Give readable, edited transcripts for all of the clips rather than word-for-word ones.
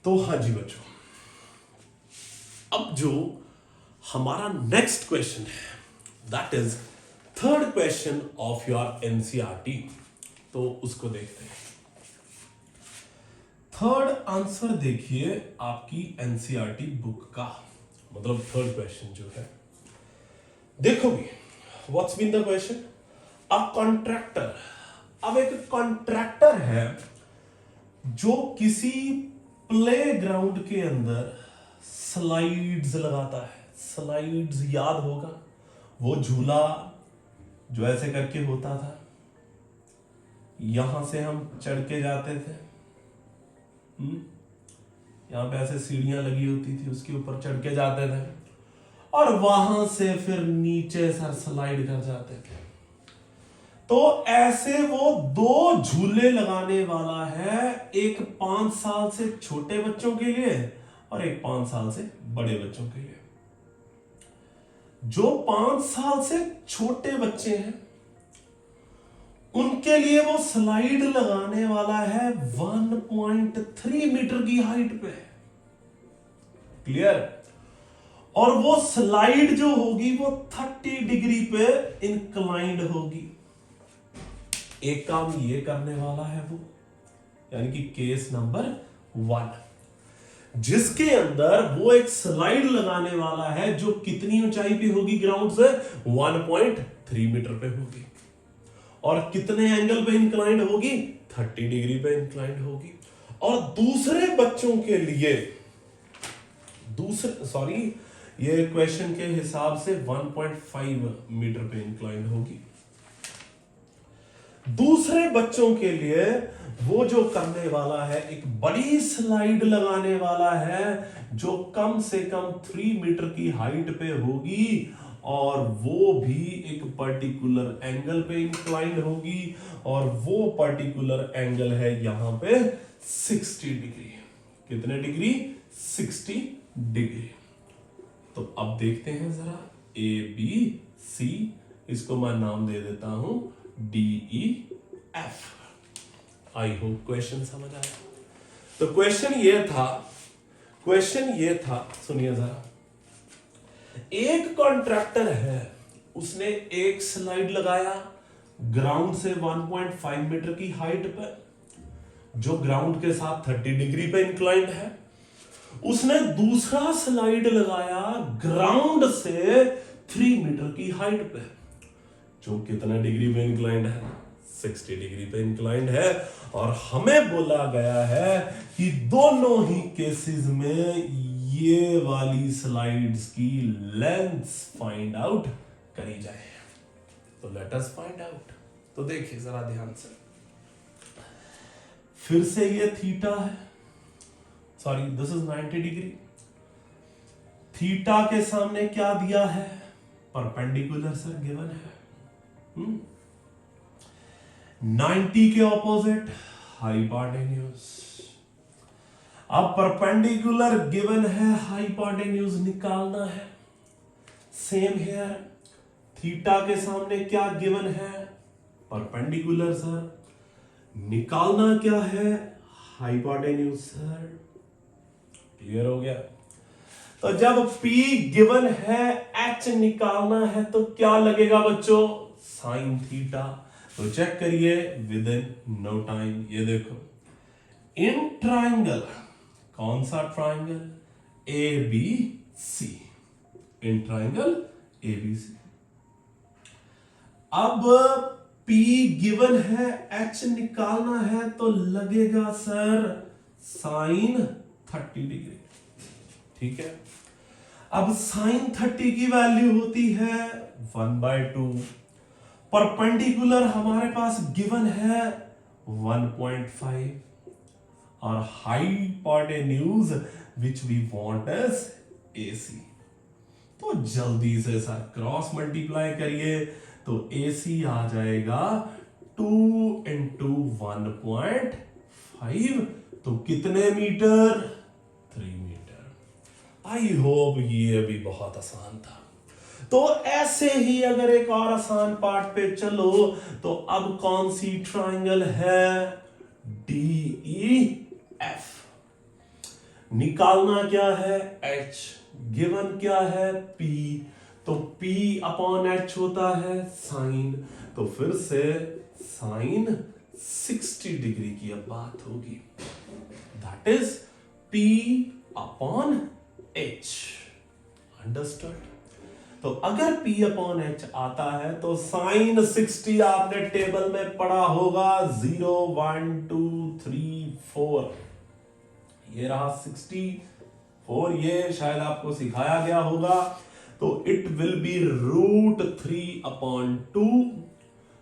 तो हाँ जी बच्चों, अब जो हमारा नेक्स्ट क्वेश्चन है that is third question of your NCERT. तो उसको देखते हैं। थर्ड आंसर देखिए आपकी एनसीईआरटी बुक का, मतलब थर्ड क्वेश्चन जो है देखोगे। What's been the question? A contractor, अब एक कॉन्ट्रैक्टर है जो किसी प्लेग्राउंड के अंदर स्लाइड्स लगाता है। स्लाइड्स याद होगा, वो झूला जो ऐसे करके होता था, यहां से हम चढ़ के जाते थे। यहां पे ऐसे सीढ़ियां लगी होती थी, उसके ऊपर चढ़ के जाते थे और वहां से फिर नीचे सर स्लाइड कर जाते थे। तो ऐसे वो दो झूले लगाने वाला है, एक 5 साल से छोटे बच्चों के लिए और एक 5 साल से बड़े बच्चों के लिए। जो 5 साल से छोटे बच्चे हैं उनके लिए वो स्लाइड लगाने वाला है 1.3 मीटर की हाइट पे। क्लियर? और वो स्लाइड जो होगी वो 30 डिग्री पे इंक्लाइंड होगी। एक काम ये करने वाला है वो, यानी कि केस नंबर 1, जिसके अंदर वो एक स्लाइड लगाने वाला है जो कितनी ऊंचाई पे होगी ग्राउंड से? 1.3 मीटर पे होगी। और कितने एंगल पे इंक्लाइंड होगी? 30 डिग्री पे इंक्लाइंड होगी। और दूसरे बच्चों के लिए ये क्वेश्चन के हिसाब से 1.5 मीटर पे इंक्लाइंड होगी। दूसरे बच्चों के लिए वो जो करने वाला है, एक बड़ी स्लाइड लगाने वाला है जो कम से कम 3 मीटर की हाइट पे होगी और वो भी एक पर्टिकुलर एंगल पे इंक्लाइंड होगी और वो पर्टिकुलर एंगल है यहां पे 60 डिग्री। कितने डिग्री? 60 डिग्री। तो अब देखते हैं जरा ए बी सी, इसको मैं नाम दे देता हूं DE F। I hope question समझ आया। तो क्वेश्चन ये था, सुनिए जरा। एक कॉन्ट्रैक्टर है, उसने एक स्लाइड लगाया ग्राउंड से 1.5 मीटर की हाइट पर, जो ग्राउंड के साथ 30 डिग्री पे इंक्लाइंड है। उसने दूसरा स्लाइड लगाया ग्राउंड से 3 मीटर की हाइट पे, जो कितना डिग्री पे इंक्लाइंड है? 60 डिग्री पे इंक्लाइंड है। और हमें बोला गया है कि दोनों ही केसेस में ये वाली स्लाइड्स की लेंथ फाइंड आउट करी जाए। तो लेट अस फाइंड आउट। तो देखिए जरा ध्यान से, फिर से ये थीटा है, sorry this is 90 degree. Theta के सामने क्या दिया है? परपेंडिकुलर सर गिवन है। 90 के ऑपोजिट हाइपोटेन्यूज। अब परपेंडिकुलर गिवन है, हाइपोटेन्यूज निकालना है। सेम हियर, थीटा के सामने क्या गिवन है? Perpendicular sir. निकालना क्या है? Hypotenuse sir. क्लियर हो गया? तो जब P गिवन है, H निकालना है तो क्या लगेगा बच्चों? Sine theta. तो चेक करिए विद इन नो टाइम। ये देखो, इन ट्राइंगल, कौन सा ट्राइंगल? ABC। इन ट्राइंगल ABC। अब P गिवन है, H निकालना है तो लगेगा सर साइन 30 डिग्री। ठीक है? अब साइन 30 की वैल्यू होती है 1/2। परपेंडिकुलर हमारे पास गिवन है 1.5 और hypotenuse which we want is AC। तो जल्दी से सर क्रॉस मल्टीप्लाई करिए तो AC आ जाएगा 2 into 1.5। तो कितने मीटर? 3 मीटर। आई होप ये भी बहुत आसान था। तो ऐसे ही अगर एक और आसान पार्ट पे चलो तो अब कौन सी ट्राइंगल है? DEF। निकालना क्या है, h, गिवन क्या है, p, तो p अपॉन h होता है साइन, तो फिर से साइन 60 डिग्री की अब बात होगी, that is p upon h। Understood? तो अगर p अपॉन h आता है तो साइन 60 आपने टेबल में पढ़ा होगा 0 1 2 3 4, ये रहा 64, ये शायद आपको सिखाया गया होगा, तो it will be root 3 upon 2,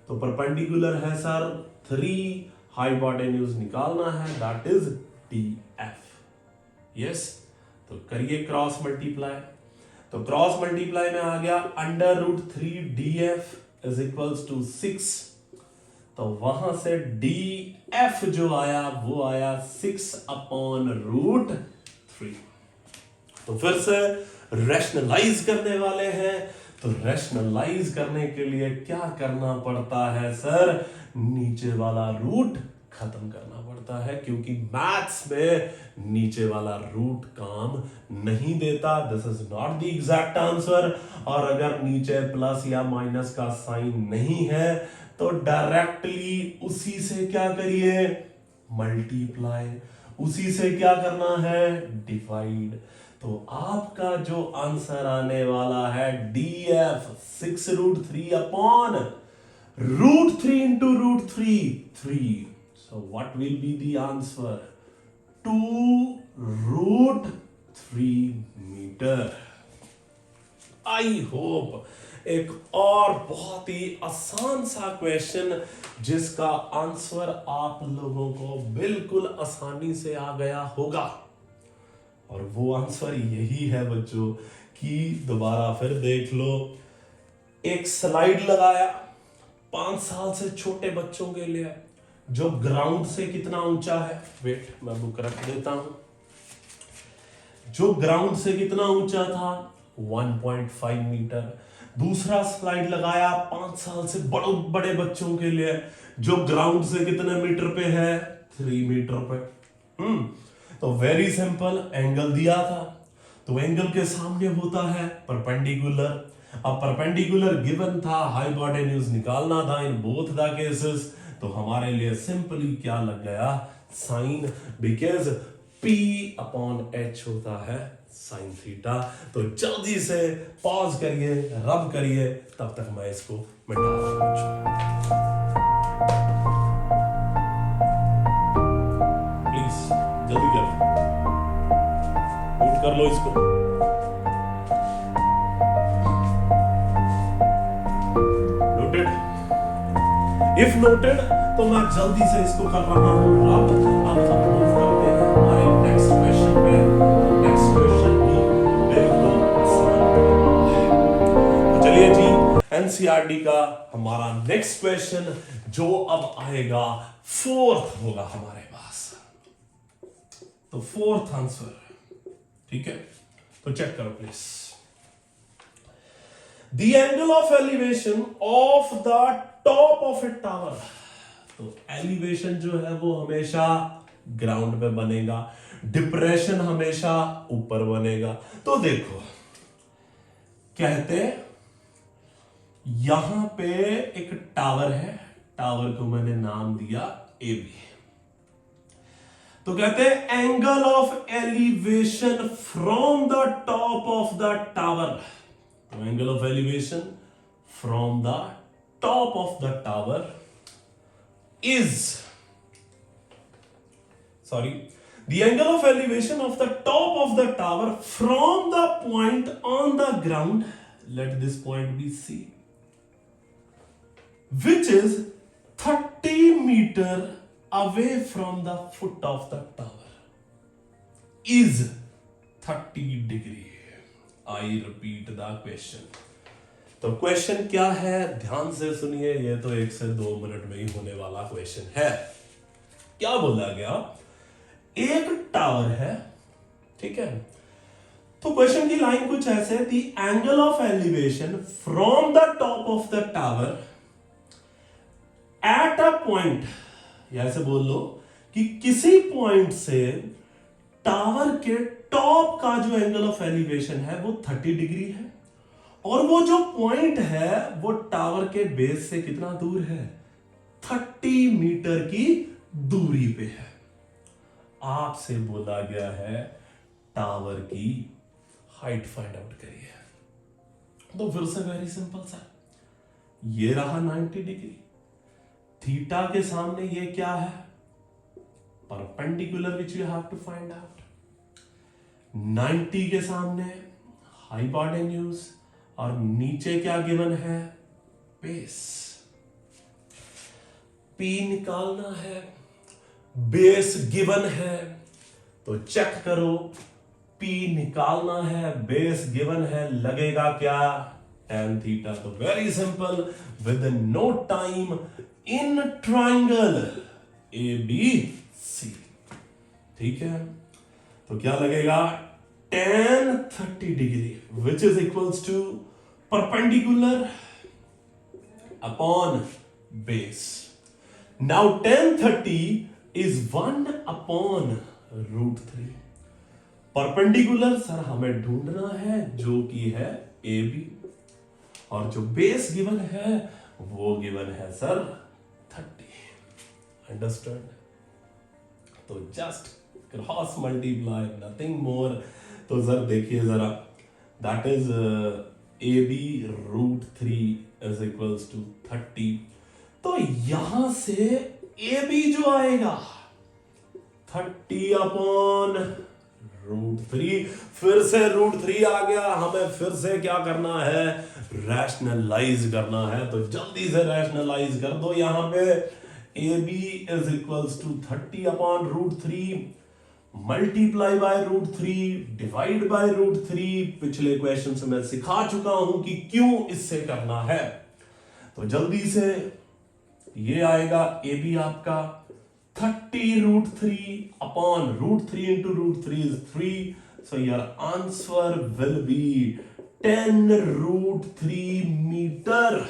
तो परपेंडिकुलर है सर 3, हाइपोटेन्यूज निकालना है, दैट इज df। यस, तो करिए क्रॉस मल्टीप्लाई, तो क्रॉस मल्टीप्लाई में आ गया under root 3 df is equals to 6, तो वहां से df जो आया वो आया 6 अपॉन रूट 3। तो फिर से रैशनलाइज करने वाले हैं, तो रैशनलाइज करने के लिए क्या करना पड़ता है सर, नीचे वाला रूट खत्म करना पड़ता है, क्योंकि मैथ्स में नीचे वाला रूट काम नहीं देता, this is not the exact answer. और अगर नीचे प्लस या माइनस का साइन नहीं है तो डायरेक्टली उसी से क्या करिए, मल्टीप्लाई, उसी से क्या करना है, डिवाइड। तो आपका जो आंसर आने वाला है df 6 root 3 upon root 3 into root 3। So what will be the answer? 2 root 3 meter. I hope एक और बहुत ही आसान सा क्वेश्चन जिसका आंसर आप लोगों को बिल्कुल आसानी से आ गया होगा, और वो आंसर यही है बच्चों कि दोबारा फिर देख लो, एक स्लाइड लगाया 5 साल से छोटे बच्चों के लिए जो ग्राउंड से कितना ऊंचा है, वेट मैं बुक रख देता हूं, जो ग्राउंड से कितना ऊंचा था 1.5 मीटर। दूसरा स्लाइड लगाया 5 साल से बड़े बच्चों के लिए जो ग्राउंड से कितने मीटर पे है, 3 मीटर पे। तो वेरी सिंपल, एंगल दिया था तो एंगल के सामने होता है परपेंडिकुलर, अब परपेंडिकुलर गिवन था, हाइपोटेन्यूज निकालना था इन बोथ द केसेस, तो हमारे लिए सिंपली क्या लग गया, sine, because p upon h होता है साइन थीटा। तो जल्दी से पॉज करिए, रब करिए, तब तक मैं इसको मिटा दूंगा। प्लीज जल्दी कर, नोट कर लो इसको। नोटेड? इफ नोटेड तो मैं जल्दी से इसको कर रहा हूं। अब हम मूव करते हैं हमारे नेक्स्ट क्वेश्चन पे। नेक्स्ट क्वेश्चन भी बिल्कुल आसान है। तो चलिए जी, एनसीईआरटी का हमारा नेक्स्ट क्वेश्चन जो अब आएगा, फोर्थ होगा हमारे पास, तो फोर्थ आंसर, ठीक है, तो चेक करो please. The angle of elevation of the top of a tower, तो एलिवेशन जो है वो हमेशा ग्राउंड पे बनेगा, डिप्रेशन हमेशा ऊपर बनेगा। तो देखो कहते यहां पे एक टावर है, टावर को मैंने नाम दिया AB, तो कहते हैं angle of elevation from the top of the tower, तो angle of elevation from the top of the tower is, sorry, the angle of elevation of the top of the tower from the point on the ground, let this point be C, which is 30 meter away from the foot of the tower, is 30 degree. I repeat the question. तो question क्या है, ध्यान से सुनिए, ये तो 1 से 2 minute में ही होने वाला क्वेश्चन है। क्या बोला गया, एक टावर है, ठीक है, तो क्वेश्चन की लाइन कुछ ऐसे, the angle of elevation from the top of the tower at a point, या ऐसे बोल लो कि किसी पॉइंट से टावर के टॉप का जो एंगल ऑफ एलिवेशन है वो 30 डिग्री है, और वो जो पॉइंट है वो टावर के बेस से कितना दूर है, 30 मीटर की दूरी पे है। आपसे बोला गया है टावर की हाइट फाइंड आउट करिए। तो फिर से वेरी सिंपल सा, ये रहा 90 डिग्री, थीटा के सामने ये क्या है, perpendicular which you have to find out. 90 के सामने हाइपोटेन्यूज, और नीचे क्या गिवन है, बेस। P निकालना है, बेस गिवन है, तो चेक करो, P निकालना है, बेस गिवन है, लगेगा क्या, tan थीटा। तो very simple, with no time, in triangle ABC, ठीक है, तो क्या लगेगा, tan 30 degree which is equals to perpendicular upon base. Now tan 30 is 1 upon √3। Perpendicular sir हमें ढूंढना है जो कि है AB, और जो बेस गिवन है वो गिवन है सर 30। अंडरस्टैंड? तो just cross multiply, nothing more. तो सर देखिए जरा, that is AB √3 is equals to 30। तो यहां से AB जो आएगा 30 अपॉन √3, फिर से √3 आ गया, हमें फिर से क्या करना है, रैशनलाइज करना है। तो जल्दी से रैशनलाइज कर दो, यहां पे AB is equals to 30 upon √3 multiply by √3 divide by √3। पिछले क्वेश्चन से मैं सिखा चुका हूं कि क्यों इससे करना है। तो जल्दी से ये आएगा AB आपका 30 √3 upon √3 into √3 is 3, so your answer will be 10 √3 meter.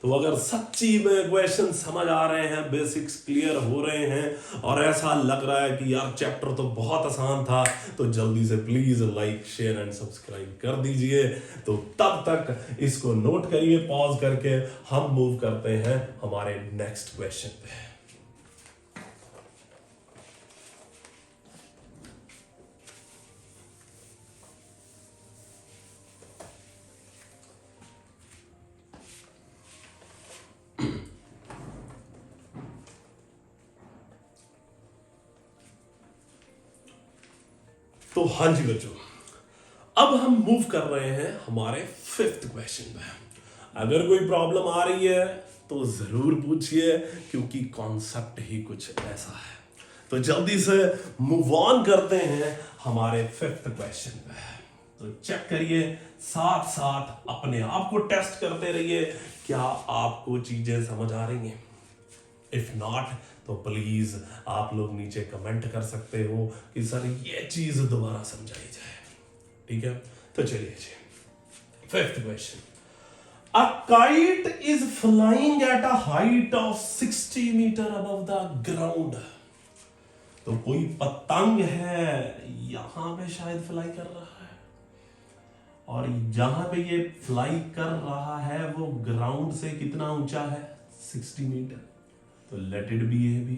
तो अगर सच्ची में क्वेश्चन समझ आ रहे हैं, बेसिक्स क्लियर हो रहे हैं, और ऐसा लग रहा है कि यार चैप्टर तो बहुत आसान था, तो जल्दी से please like share and subscribe कर दीजिए। तो तब तक इसको नोट करिए, पॉज करके हम मूव करते हैं हमारे नेक्स्ट क्वेश्चन पे। तो हाँ जी बच्चों, अब हम मूव कर रहे हैं हमारे 5th क्वेश्चन में। अगर कोई प्रॉब्लम आ रही है तो जरूर पूछिए, क्योंकि कॉन्सेप्ट ही कुछ ऐसा है। तो जल्दी से मूव ऑन करते हैं हमारे 5th क्वेश्चन पे। तो चेक करिए, साथ साथ अपने आप को टेस्ट करते रहिए, क्या आपको चीजें समझ आ रही हैं। इफ नॉट तो प्लीज आप लोग नीचे कमेंट कर सकते हो कि सर ये चीज दोबारा समझाई जाए, ठीक है। तो चलिए जी, 5th question, a kite is flying at a height of 60 meter above the ground. तो कोई पतंग है यहां पे शायद फ्लाई कर रहा है, और जहां पे ये फ्लाई कर रहा है वो ग्राउंड से कितना ऊंचा है, 60 मीटर। तो लेट इट बी AB।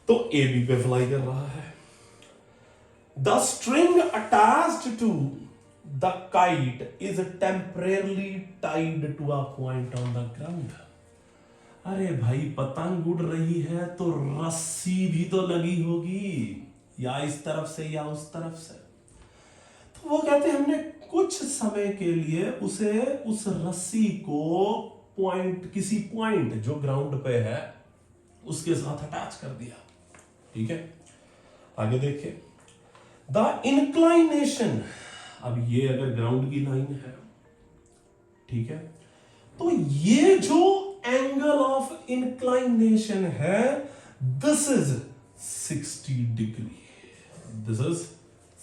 तो AB पे फ्लाई कर रहा है। The string attached to the kite is temporarily tied to a point on the ground. अरे भाई, पतंग उड़ रही है तो रस्सी भी तो लगी होगी, या इस तरफ से या उस तरफ से। तो वो कहते हैं हमने कुछ समय के लिए उसे, उस रस्सी को पॉइंट, किसी पॉइंट जो ग्राउंड पे है उसके साथ अटैच कर दिया, ठीक है। आगे देखिए, द इंक्लाइनेशन, अब ये अगर ग्राउंड की लाइन है, ठीक है, तो ये जो एंगल ऑफ इंक्लाइनेशन है, this is 60 degree, this is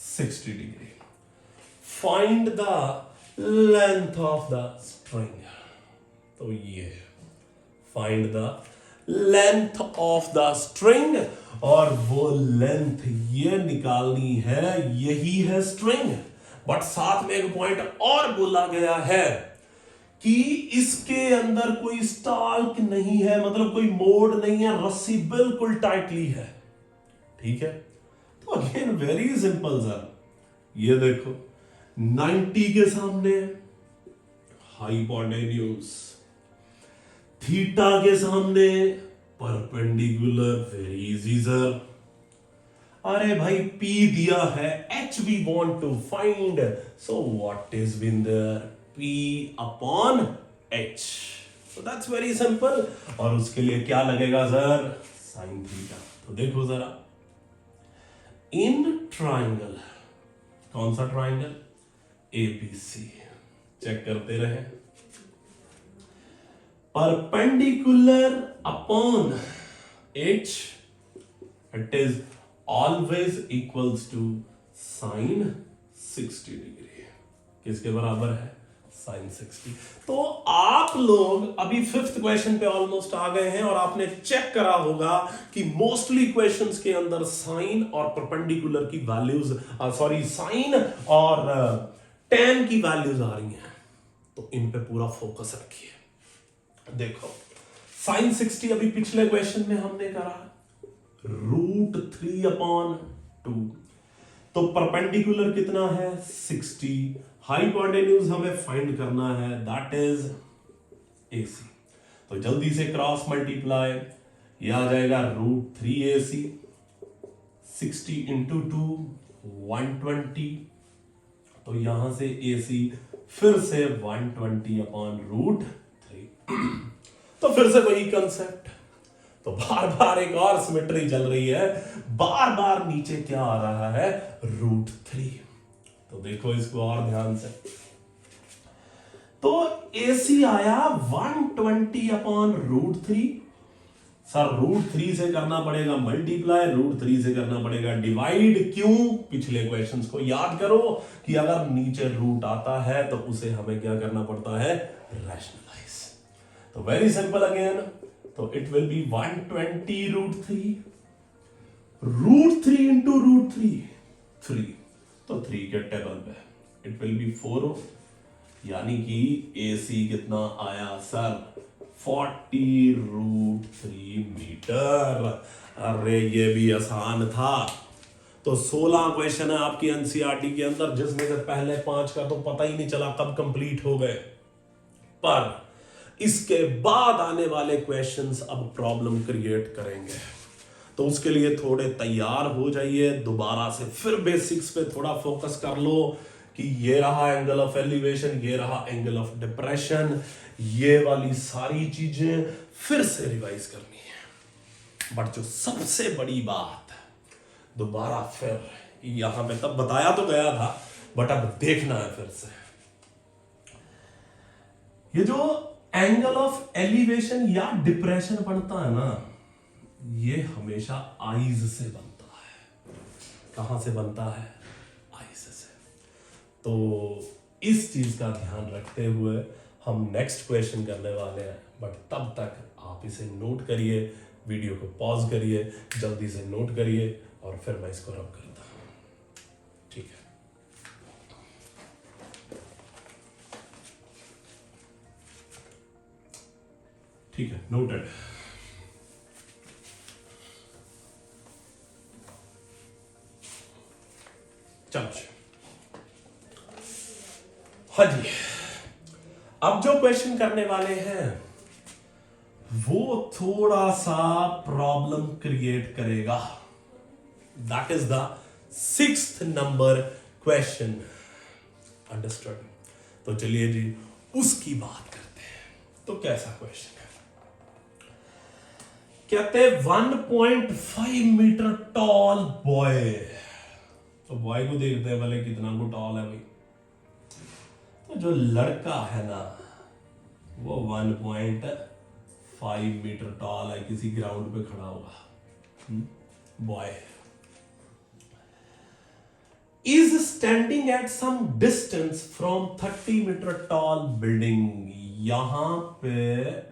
60 degree. Find the length of the string. तो ये find the length of the string, और वो लेंथ ये निकालनी है, यही है स्ट्रिंग। बट साथ में एक पॉइंट और बोला गया है कि इसके अंदर कोई स्टाल्क नहीं है, मतलब कोई मोड़ नहीं है, रस्सी बिल्कुल टाइटली है। ठीक है, तो अगेन वेरी सिंपल सर, ये देखो 90 के सामने हाइपोटेन्यूज, थीटा के सामने परपेंडिकुलर, वेरी इजी सर। अरे भाई P दिया है, H we want to find, so what is been there, P upon H, so that's very simple। और उसके लिए क्या लगेगा सर, साइन थीटा। तो देखो जरा, इन ट्राइंगल, कौन सा ट्राइंगल, ABC, चेक करते रहे, perpendicular upon H, it is always equals to sin 60 degree. किसके बराबर है, sin 60। तो आप लोग अभी फिफ्थ क्वेश्चन पे ऑलमोस्ट आ गए हैं, और आपने चेक करा होगा कि मोस्टली क्वेश्चंस के अंदर साइन और परपेंडिकुलर की वैल्यूज, सॉरी साइन और tan की वैल्यूज आ रही हैं, तो इन पे पूरा फोकस रखिए। देखो sin 60 अभी पिछले क्वेश्चन में हमने करा √3/2, तो परपेंडिकुलर कितना है 60, हाइपोटेन्यूज हमें फाइंड करना है, दैट इज AC। तो जल्दी से क्रॉस मल्टीप्लाई, यह आ जाएगा √3AC, 60 × 2 120, तो यहां से AC फिर से 120/√3। तो फिर से वही कंसेप्ट, तो बार बार एक और सिमेट्री चल रही है, बार बार नीचे क्या आ रहा है, √3। तो देखो इसको और ध्यान से, तो AC आया 120/√3। सर √3 से करना पड़ेगा मल्टीप्लाई, √3 से करना पड़ेगा डिवाइड, क्यों, पिछले क्वेश्चंस को याद करो कि अगर नीचे रूट आता है तो उसे हमें क्या करना पड़ता है, रैशनलाइज। तो वेरी सिंपल अगेन, तो इट विल बी 120√3, √3 × √3 3, तो 3 के टेबल पे इट विल बी 4, यानी कि AC कितना आया सर, 40√3 मीटर। अरे ये भी आसान था। तो 16 क्वेश्चन है आपकी एनसीईआरटी के अंदर, जिसमें से पहले 5 का तो पता ही नहीं चला कब कंप्लीट हो गए, पर इसके बाद आने वाले क्वेश्चंस अब प्रॉब्लम क्रिएट करेंगे। तो उसके लिए थोड़े तैयार हो जाइए, दोबारा से फिर बेसिक्स पे थोड़ा फोकस कर लो कि ये रहा एंगल ऑफ एलिवेशन, ये रहा एंगल ऑफ डिप्रेशन, ये वाली सारी चीजें फिर से रिवाइज करनी है। बट जो सबसे बड़ी बात, दोबारा फिर यहां पे तब बताया तो गया था, बट अब देखना है फिर से, ये जो एंगल ऑफ एलिवेशन या डिप्रेशन बनता है ना, ये हमेशा आईज से बनता है। कहां से बनता है, आईज से। तो इस चीज का ध्यान रखते हुए हम नेक्स्ट क्वेश्चन करने वाले हैं, बट तब तक आप इसे नोट करिए, वीडियो को पॉज करिए, जल्दी से नोट करिए, और फिर मैं इसको रब करता हूं। ठीक है, ठीक है, नोटेड। चलो, हाँ जी, अब जो क्वेश्चन करने वाले हैं वो थोड़ा सा प्रॉब्लम क्रिएट करेगा। That is the 6th number question, understood. तो चलिए जी उसकी बात करते हैं। तो कैसा क्वेश्चन है, कहते हैं 1.5 मीटर टॉल बॉय। तो बॉय को देखते हैं भले कितना को टॉल है भाई। तो जो लड़का है ना वो 1.5 मीटर टॉल है, किसी ग्राउंड पे खड़ा होगा, boy is standing at some distance from 30 meter tall building. यहां पे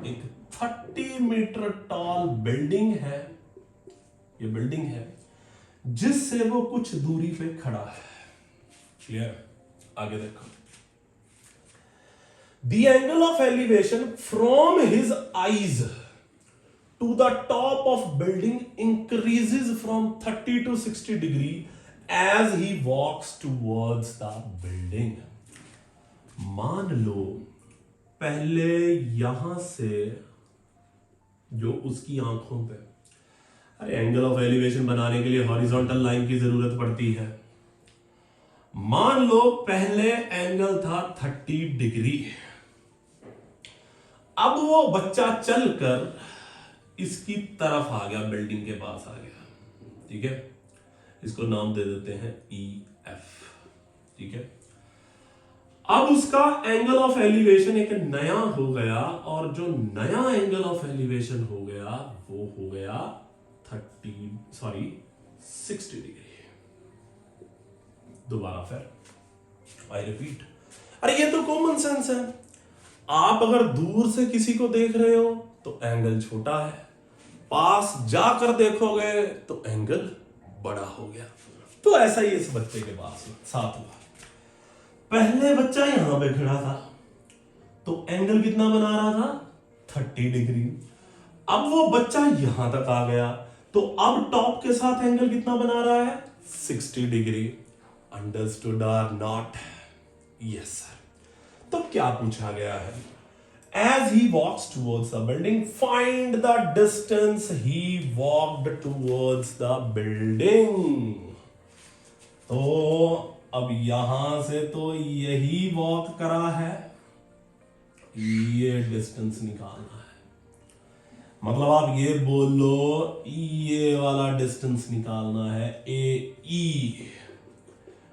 एक 30 मीटर टॉल बिल्डिंग है, ये बिल्डिंग है जिससे वो कुछ दूरी पे खड़ा है। क्लियर? आगे देखो, the angle of elevation from his eyes to the top of building increases from 30 to 60 degree as he walks towards the building. मान लो पहले यहां से जो उसकी आंखों पे, अरे एंगल ऑफ एलिवेशन बनाने के लिए हॉरिजॉन्टल लाइन की जरूरत पड़ती है। मान लो पहले एंगल था 30 डिग्री, अब वो बच्चा चलकर इसकी तरफ आ गया, बिल्डिंग के पास आ गया, ठीक है, इसको नाम दे देते हैं EF, ठीक है। अब उसका एंगल ऑफ एलिवेशन एक नया हो गया, और जो नया एंगल ऑफ एलिवेशन हो गया वो हो गया 60 डिग्री। दोबारा फिर आई रिपीट, अरे ये तो कॉमन सेंस है। आप अगर दूर से किसी को देख रहे हो तो एंगल छोटा है, पास जाकर देखोगे तो एंगल बड़ा हो गया। तो ऐसा ही इस बच्चे के पास साथ हुआ। पहले बच्चा यहां पे खड़ा था तो एंगल कितना बना रहा था? 30 डिग्री। अब वो बच्चा यहां तक आ गया तो अब टॉप के साथ एंगल कितना बना रहा है? 60 डिग्री। अंडरस्टूड और नॉट? Yes sir. तो क्या पूछा गया है? As he walks towards the building, find the distance he walked towards the building. तो अब यहां से तो यही वॉक करा है, ये डिस्टेंस निकालना है। मतलब आप ये बोल लो ये वाला डिस्टेंस निकालना है, AE,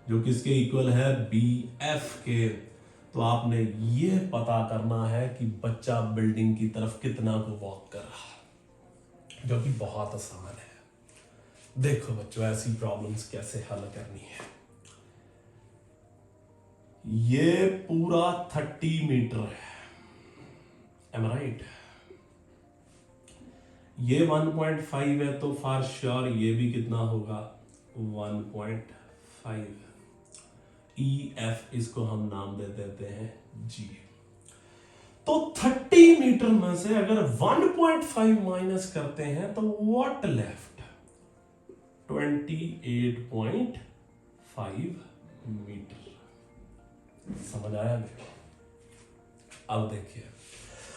जो किसके इक्वल है? BF के। तो आपने ये पता करना है कि बच्चा बिल्डिंग की तरफ कितना को वॉक कर रहा है, जो कि बहुत आसान है। देखो बच्चों, ऐसी प्रॉब्लम्स कैसे हल करनी है। ये पूरा 30 मीटर है, एम राइट? ये 1.5 है, तो फॉर श्योर ये भी कितना होगा? 1.5। EF इसको हम नाम दे देते हैं G। तो 30 मीटर में से अगर 1.5 माइनस करते हैं तो व्हाट लेफ्ट? 28.5 मीटर। समझ आया मेरे? अब देखिए,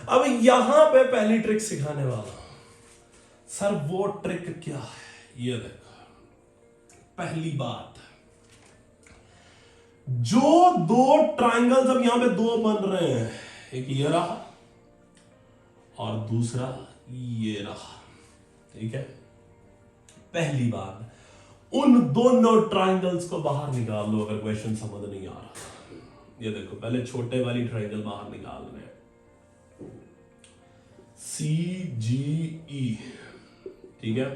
अब यहां पे पहली ट्रिक सिखाने वाला। सर वो ट्रिक क्या है? ये देखो, पहली बात, जो दो ट्रायंगल जब यहां पे दो बन रहे हैं, एक ये रहा और दूसरा ये रहा, ठीक है? पहली बात, उन दोनों ट्रायंगल्स को बाहर निकाल लो अगर क्वेश्चन समझ नहीं आ रहा। ये देखो, पहले छोटे वाली ट्रायंगल बाहर निकाल रहे हैं, CGE, ठीक है?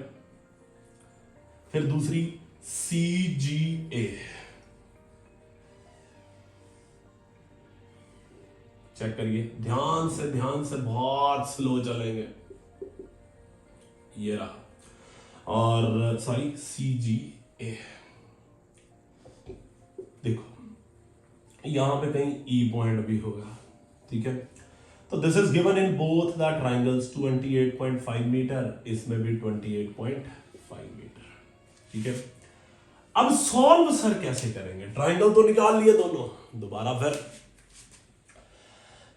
फिर दूसरी CGA। चेक करिए, ध्यान से बहुत स्लो चलेंगे। ये रहा, और सॉरी CGA। देखो यहां पे कहीं E पॉइंट भी होगा, ठीक है? तो this is given in both the triangles 28.5 meter, इसमें भी 28.5 मीटर, ठीक है? अब सॉल्व सर कैसे करेंगे? ट्राइंगल तो निकाल लिए दोनों, दोबारा फिर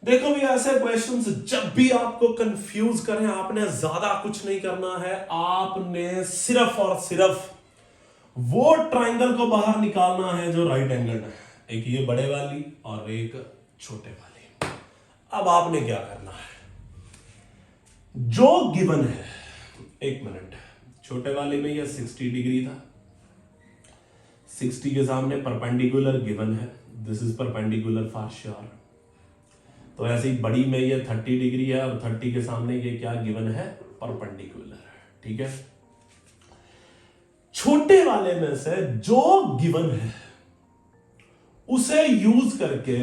देखो भी ऐसे क्वेश्चंस जब भी आपको कंफ्यूज करें, आपने ज्यादा कुछ नहीं करना है, आपने सिर्फ और सिर्फ वो ट्राइंगल को बाहर निकालना है जो राइट एंगल है, एक ये बड़े वाली और एक छोटे वाली। अब आपने क्या करना है? जो गिवन है, एक मिनट, छोटे वाले में यह 60 डिग्री था, 60 के सामने परपेंडिकुलर गिवन है, this is perpendicular for sure. तो ऐसे ही बड़ी में ये 30 डिग्री है और 30 के सामने ये क्या गिवन है? परपेंडिकुलर, ठीक है? छोटे वाले में से जो गिवन है उसे यूज करके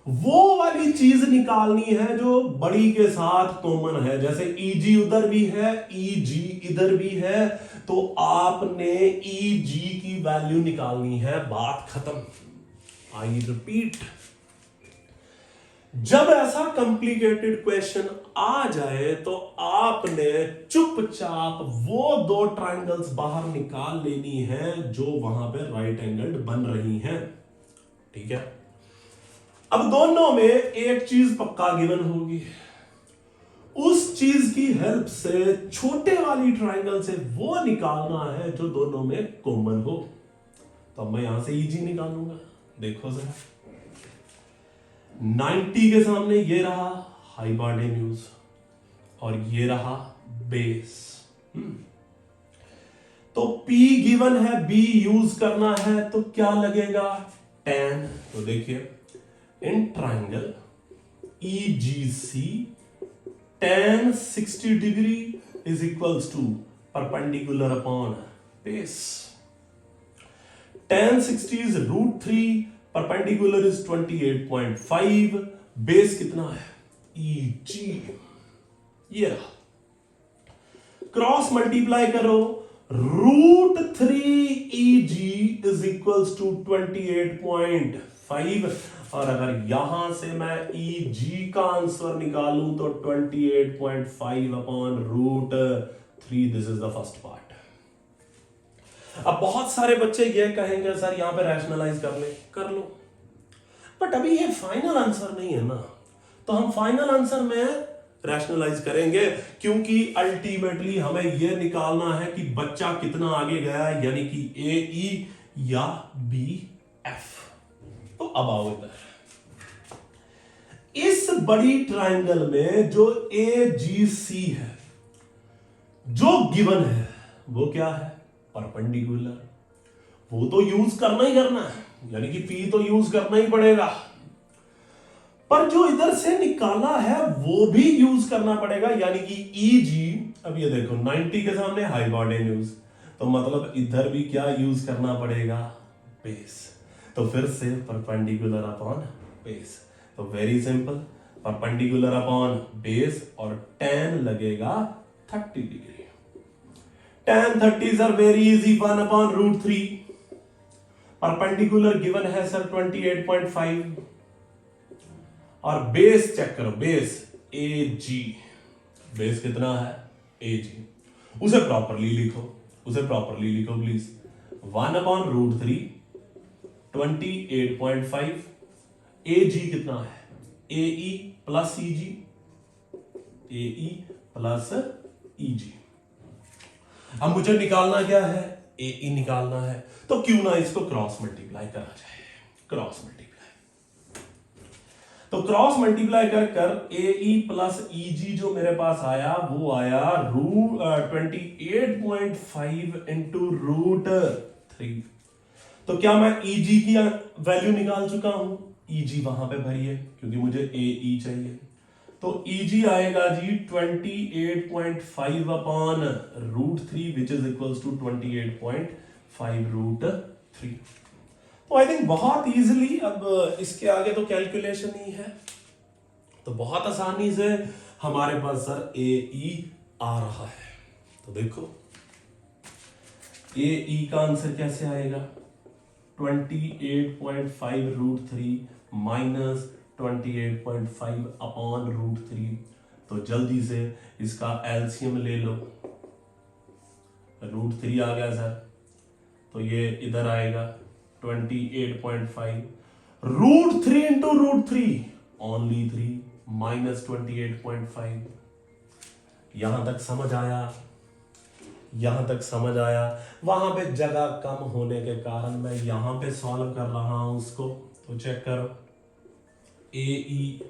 वो वाली चीज निकालनी है जो बड़ी के साथ कॉमन है। जैसे ईजी उधर भी है, ईजी इधर भी है, तो आपने ईजी की वैल्यू निकालनी है, बात खत्म। आई रिपीट, जब ऐसा कॉम्प्लिकेटेड क्वेश्चन आ जाए तो आपने चुपचाप वो दो ट्रायंगल्स बाहर निकाल लेनी है जो वहां पे राइट एंगल्ड बन रही हैं। ठीक है, अब दोनों में एक चीज पक्का गिवन होगी, उस चीज की हेल्प से छोटे वाली ट्रायंगल से वो निकालना है जो दोनों में कॉमन हो। तो अब मैं यहां से ईजी निकालूंगा। देखो जरा, 90 के सामने ये रहा हाइपोटेन्यूज और ये रहा बेस। तो P गिवन है, B यूज करना है, तो क्या लगेगा, tan। तो देखिए, in triangle EGC tan 60 degree is equals to perpendicular upon base. tan 60 इज √3, परपेंडिकुलर इज 28.5, बेस कितना है, EG। ये रहा, क्रॉस मल्टीप्लाई करो, √3 EG इज इक्वल्स टू 28.5, और अगर यहां से मैं EG का आंसर निकालूं तो 28.5 upon √3, this is the first part. अब बहुत सारे बच्चे ये कहेंगे सर यहां पे रैशनलाइज कर लो, बट अभी ये फाइनल आंसर नहीं है ना, तो हम फाइनल आंसर में रैशनलाइज करेंगे, क्योंकि अल्टीमेटली हमें यह निकालना है कि बच्चा कितना आगे गया, यानी कि AE या BF। तो अब आओ इधर, इस बड़ी ट्रायंगल में जो AGC है, जो गिवन है वो क्या है, परपेंडिकुलर। वो तो यूज करना ही करना है, यानी कि P तो यूज करना ही पड़ेगा, पर जो इधर से निकाला है वो भी यूज करना पड़ेगा, यानी कि EG। अब ये देखो 90 के सामने हाइपोटेन्यूज, तो मतलब इधर भी क्या यूज करना पड़ेगा, बेस। तो फिर से परपेंडिकुलर अपॉन बेस, तो very simple, perpendicular upon base और tan लगेगा 30 degree. tan 30 sir very easy, 1 upon √3, perpendicular given है सर 28.5, और बेस चेक करो, बेस AG, बेस कितना है AG, उसे प्रॉपरली लिखो, प्लीज। 1 अपॉन √3, 28.5, AG कितना है, AE plus EG, AE plus EG। अब मुझे निकालना क्या है, AE निकालना है, तो क्यों ना इसको क्रॉस मल्टीप्लाई करा जाए, क्रॉस मल्टीप्लाई। तो क्रॉस मल्टीप्लाई कर AE प्लस EG जो मेरे पास आया वो आया 28.5 इंटू √3। तो क्या मैं EG की वैल्यू निकाल चुका हूं, EG वहां पे भरिए क्योंकि मुझे AE चाहिए। तो EG आएगा जी 28.5 upon √3 which is equals to 28.5 √3। तो आई थिंक बहुत इजीली, अब इसके आगे तो कैलकुलेशन ही है, तो बहुत आसानी से हमारे पास सर AE आ रहा है। तो देखो AE का आंसर कैसे आएगा, 28.5 √3 माइनस 28.5 अपॉन √3। तो जल्दी से इसका एलसीएम ले लो, √3 आ गया सर, तो ये इधर आएगा 28.5, √3 इंटू √3 ओनली 3 माइनस 28.5। यहां तक समझ आया, यहां तक समझ आया। वहां पे जगह कम होने के कारण मैं यहां पे सॉल्व कर रहा हूं उसको, तो चेक करो, AE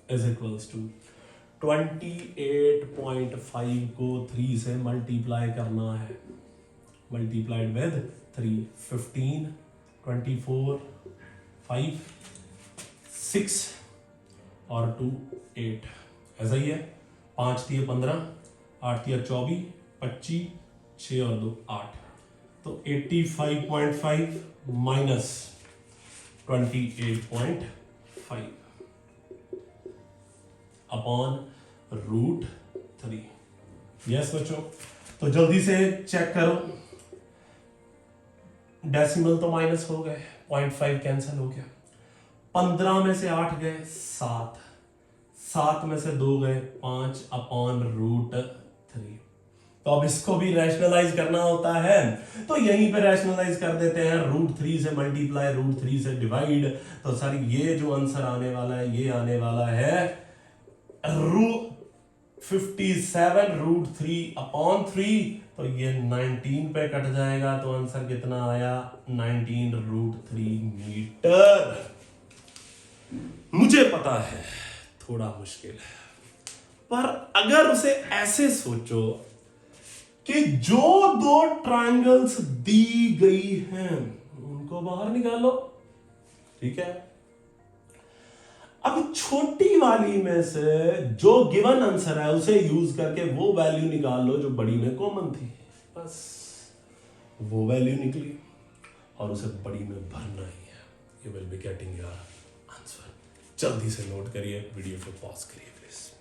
इज इक्वल्स टू 28.5 को 3 से मल्टीप्लाई करना है, मल्टीप्लाइड विद 3, 15, 24, 5, 6 और 2, 8, ऐसा ही है। 5 दिए 15, 8 दिया 24, 25, 6 और 2 8, तो 85.5 माइनस 28.5, √3। यस बच्चों, तो जल्दी से चेक करो, डेसिमल तो माइनस हो गए, 0.5 कैंसिल हो गया, 15 में से 8 गए 7, 7 में से 2 गए 5/√3। तो अब इसको भी रैशनलाइज करना होता है, तो यहीं पे रैशनलाइज कर देते हैं, √3 से मल्टीप्लाई, √3 से डिवाइड। तो सर ये जो आंसर आने वाला है ये आने वाला है 57√3/3। तो ये 19 पे कट जाएगा, तो आंसर कितना आया 19√3 मीटर। मुझे पता है थोड़ा मुश्किल है, पर अगर उसे ऐसे सोचो कि जो दो ट्रायंगल्स दी गई हैं उनको बाहर निकालो, ठीक है। अब छोटी वाली में से जो गिवन आंसर है उसे यूज करके वो वैल्यू निकाल लो जो बड़ी में कॉमन थी, बस वो वैल्यू निकली और उसे बड़ी में भरना ही है। You will be getting your answer. जल्दी से नोट करिए, वीडियो को पॉज करिए प्लीज।